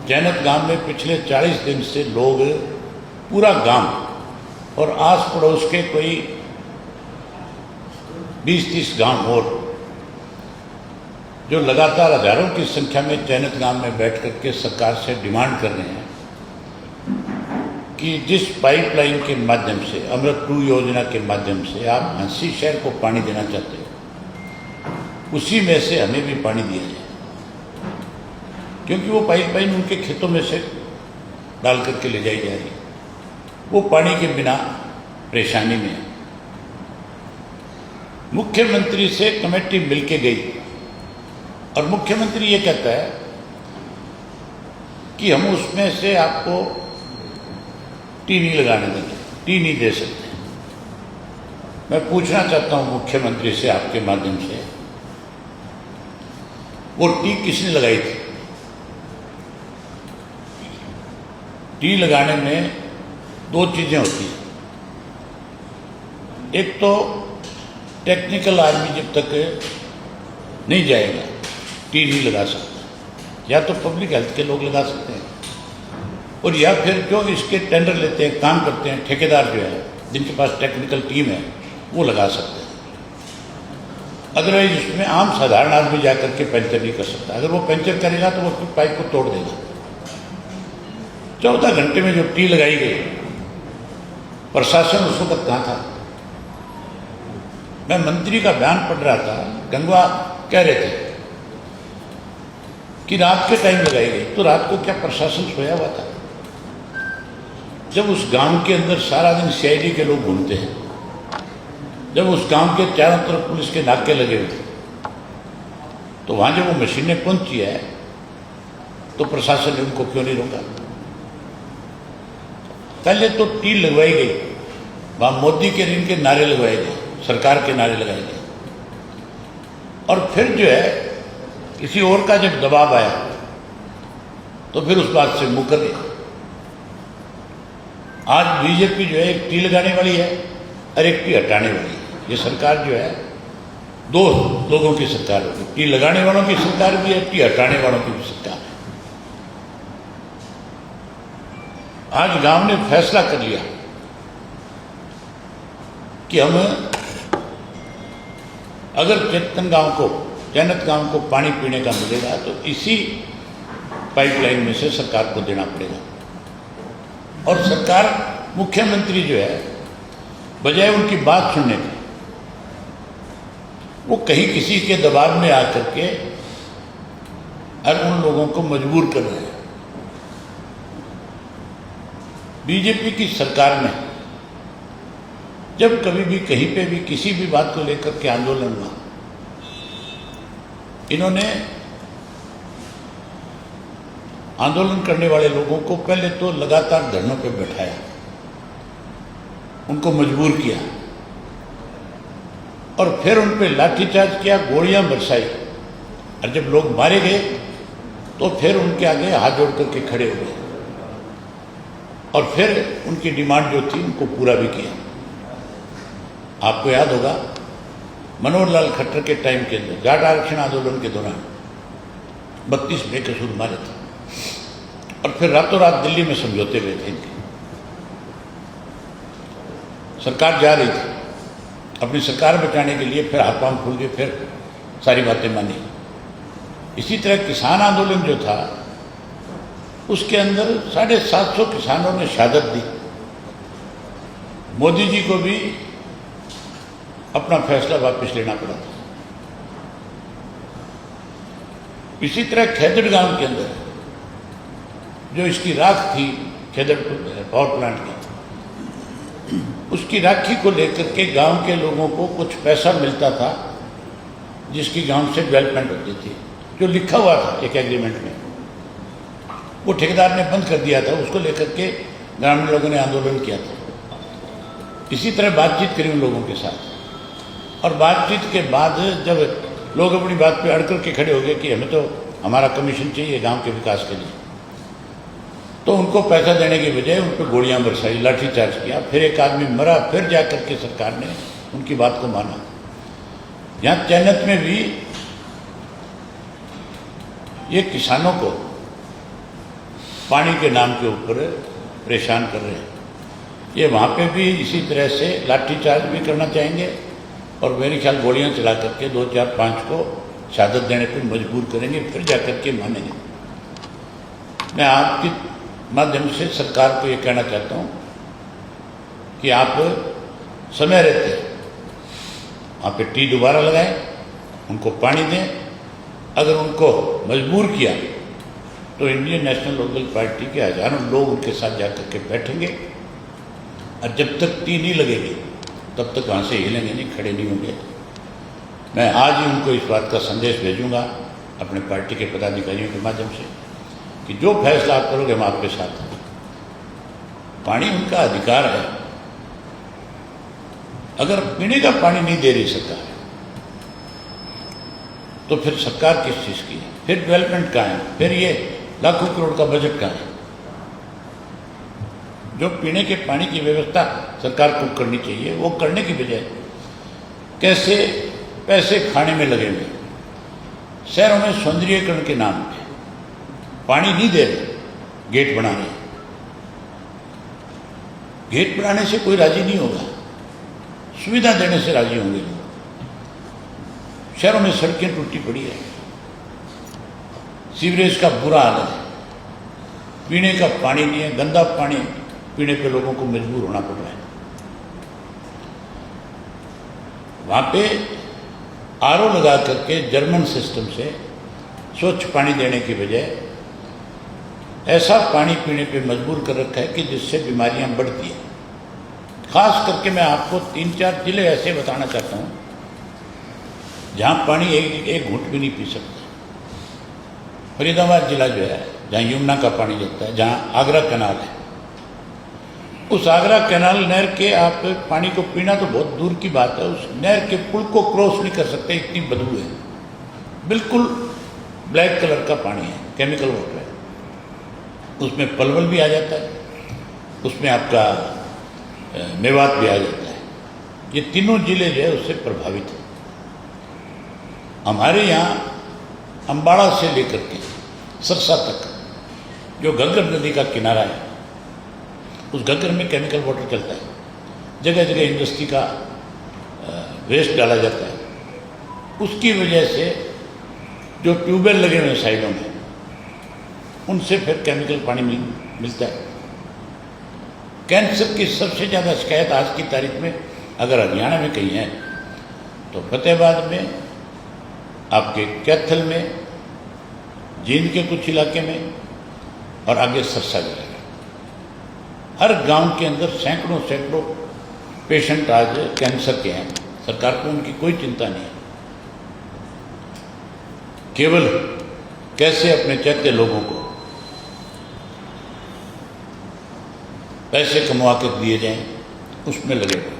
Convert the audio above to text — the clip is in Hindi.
जैनत गांव में पिछले 40 दिन से लोग, पूरा गांव और आस पड़ोस के कोई 20-30 गांव और, जो लगातार हजारों की संख्या में जैनत गांव में बैठ करके सरकार से डिमांड कर रहे हैं कि जिस पाइपलाइन के माध्यम से, अमृत 2 योजना के माध्यम से आप हंसी शहर को पानी देना चाहते हो, उसी में से हमें भी पानी दिया जाए, क्योंकि वो पाइपलाइन उनके खेतों में से डाल करके ले जाई जा रही है। वो पानी के बिना परेशानी में है। मुख्यमंत्री से कमेटी मिलके गई और मुख्यमंत्री ये कहता है कि हम उसमें से आपको टी नहीं लगाने देंगे, टी नहीं दे सकते। मैं पूछना चाहता हूं मुख्यमंत्री से आपके माध्यम से, वो टी किसने लगाई थी? टी लगाने में 2 चीजें होती हैं। एक तो टेक्निकल आदमी जब तक नहीं जाएगा टी नहीं लगा सकता, या तो पब्लिक हेल्थ के लोग लगा सकते हैं, और या फिर जो इसके टेंडर लेते हैं, काम करते हैं, ठेकेदार जो है, जिनके पास टेक्निकल टीम है, वो लगा सकते हैं। अदरवाइज इसमें आम साधारण आदमी जाकर के पंचर नहीं कर सकता। अगर वो पंचर करेगा तो वो पाइप को तोड़ देगा। 14 घंटे में जो टी लगाई गई, प्रशासन उस वक्त कहाँ था? मैं मंत्री का बयान पढ़ रहा था, गंगवा कह रहे थे कि रात के टाइम लगाई गई, तो रात को क्या प्रशासन सोया हुआ था? जब उस गांव के अंदर सारा दिन सीआईडी के लोग घूमते हैं, जब उस गांव के चारों तरफ पुलिस के नाके लगे हुए थे, तो वहां जब वो मशीनें पहुंची है तो प्रशासन ने उनको क्यों नहीं रोका? पहले तो टी लगवाई गई, वहां मोदी के ऋण के नारे लगवाए गए, सरकार के नारे लगाए गए, और फिर जो है किसी और का जब दबाव आया तो फिर उस बात से मुकर गए। आज बीजेपी जो है एक टी लगाने वाली है और एक टी हटाने वाली है। ये सरकार जो है 2 लोगों की सरकार होगी, टी लगाने वालों की सरकार भी है, टी हटाने वालों की भी सरकार है। आज गांव ने फैसला कर लिया कि हम अगर चेतन गांव को, जैनत गांव को पानी पीने का मिलेगा तो इसी पाइपलाइन में से सरकार को देना पड़ेगा। और सरकार, मुख्यमंत्री जो है, बजाय उनकी बात सुनने की, वो कहीं किसी के दबाव में आकर के और उन लोगों को मजबूर कर रहे हैं। बीजेपी की सरकार में जब कभी भी कहीं पे भी किसी भी बात को लेकर के आंदोलन हुआ, इन्होंने आंदोलन करने वाले लोगों को पहले तो लगातार धरनों पे बैठाया, उनको मजबूर किया, और फिर उन पे लाठीचार्ज किया, गोलियां बरसाई, और जब लोग मारे गए तो फिर उनके आगे हाथ जोड़ करके खड़े हो गए, और फिर उनकी डिमांड जो थी उनको पूरा भी किया। आपको याद होगा मनोहर लाल खट्टर के टाइम के अंदर जाट आरक्षण आंदोलन के दौरान 32 बेकसूर मारे थे, और फिर रातों रात दिल्ली में समझौते हुए थे इनके। सरकार जा रही थी, अपनी सरकार बचाने के लिए फिर हाथ पांव खोल के फिर सारी बातें मानी। इसी तरह किसान आंदोलन जो था, उसके अंदर 750 किसानों ने शहादत दी। मोदी जी को भी अपना फैसला वापस लेना पड़ा था। इसी तरह खेदड़ गांव के अंदर जो इसकी राख थी, खेदड़ पावर प्लांट की, उसकी राखी को लेकर के गांव के लोगों को कुछ पैसा मिलता था, जिसकी गांव से डेवलपमेंट होती थी, जो लिखा हुआ था एक एग्रीमेंट में, वो ठेकेदार ने बंद कर दिया था। उसको लेकर के ग्रामीण लोगों ने आंदोलन किया था। इसी तरह बातचीत करी उन लोगों के साथ, और बातचीत के बाद जब लोग अपनी बात पे अड़ कर के खड़े हो गए कि हमें तो हमारा कमीशन चाहिए गांव के विकास के लिए, तो उनको पैसा देने की बजाय उन पर गोलियां बरसाई, लाठीचार्ज किया, फिर एक आदमी मरा, फिर जाकर के सरकार ने उनकी बात को माना। यहाँ जैनत में भी ये किसानों को पानी के नाम के ऊपर परेशान कर रहे हैं। ये वहाँ पे भी इसी तरह से लाठीचार्ज भी करना चाहेंगे और मेरे ख्याल गोलियां चला करके 2, 4, 5 को शहादत देने पर मजबूर करेंगे, फिर जाकर के मानेंगे। मैं आपके माध्यम से सरकार को ये कहना चाहता हूँ कि आप समय रहते वहाँ पे टी दोबारा लगाएं, उनको पानी दें। अगर उनको मजबूर किया तो इंडियन नेशनल लोकदल पार्टी के हजारों लोग उनके साथ जाकर के बैठेंगे और जब तक टी नहीं लगेगी तब तक वहाँ से हिलेंगे नहीं, खड़े नहीं होंगे। मैं आज ही उनको इस बात का संदेश भेजूंगा अपने पार्टी के पदाधिकारियों के माध्यम से कि जो फैसला आप करोगे हम आपके साथ हैं। पानी उनका अधिकार है। अगर पीने का पानी नहीं दे रही सरकार तो फिर सरकार किस चीज़ की है? फिर डेवलपमेंट कहाँ है? फिर ये लाखों करोड़ का बजट कहाँ है? जो पीने के पानी की व्यवस्था सरकार को करनी चाहिए वो करने की बजाय कैसे पैसे खाने में लगे हुए, शहरों में सौंदर्यीकरण के नाम पे पानी नहीं दे रहे, गेट बना रहे। गेट बनाने से कोई राजी नहीं होगा, सुविधा देने से राजी होंगे लोग। शहरों में सड़कें टूटी पड़ी है, सीवरेज का बुरा हाल है, पीने का पानी नहीं है, गंदा पानी पीने पे लोगों को मजबूर होना पड़ रहा है। वहाँ पे आरओ लगा करके जर्मन सिस्टम से स्वच्छ पानी देने की बजाय ऐसा पानी पीने पे मजबूर कर रखा है कि जिससे बीमारियां बढ़ती हैं। खास करके मैं आपको 3-4 जिले ऐसे बताना चाहता हूँ जहाँ पानी एक घूंट भी नहीं पी सकते। फरीदाबाद जिला जो है जहाँ यमुना का पानी जाता है, जहाँ आगरा कैनाल है, उस आगरा कैनाल नहर के आप पानी को पीना तो बहुत दूर की बात है, उस नहर के पुल को क्रॉस नहीं कर सकते, इतनी बदबू है। बिल्कुल ब्लैक कलर का पानी है, केमिकल वाटर है। उसमें पलवल भी आ जाता है, उसमें आपका मेवात भी आ जाता है। ये तीनों जिले जो है उससे प्रभावित है। हमारे यहाँ अम्बाड़ा से लेकर के सरसा तक जो घग्गर नदी का किनारा है, उस घग्गर में केमिकल वाटर चलता है। जगह जगह इंडस्ट्री का वेस्ट डाला जाता है। उसकी वजह से जो ट्यूबवेल लगे हुए साइडों में, उनसे फिर केमिकल पानी मिलता है। कैंसर की सबसे ज़्यादा शिकायत आज की तारीख में अगर हरियाणा में कहीं है तो फतेहाबाद में, आपके कैथल में, जींद के कुछ इलाके में और आगे सरसा जिला में। हर गांव के अंदर सैकड़ों पेशेंट आज कैंसर के हैं। सरकार को उनकी कोई चिंता नहीं है, केवल कैसे अपने चैत्य लोगों को पैसे कमवा के दिए जाएं उसमें लगे हुए।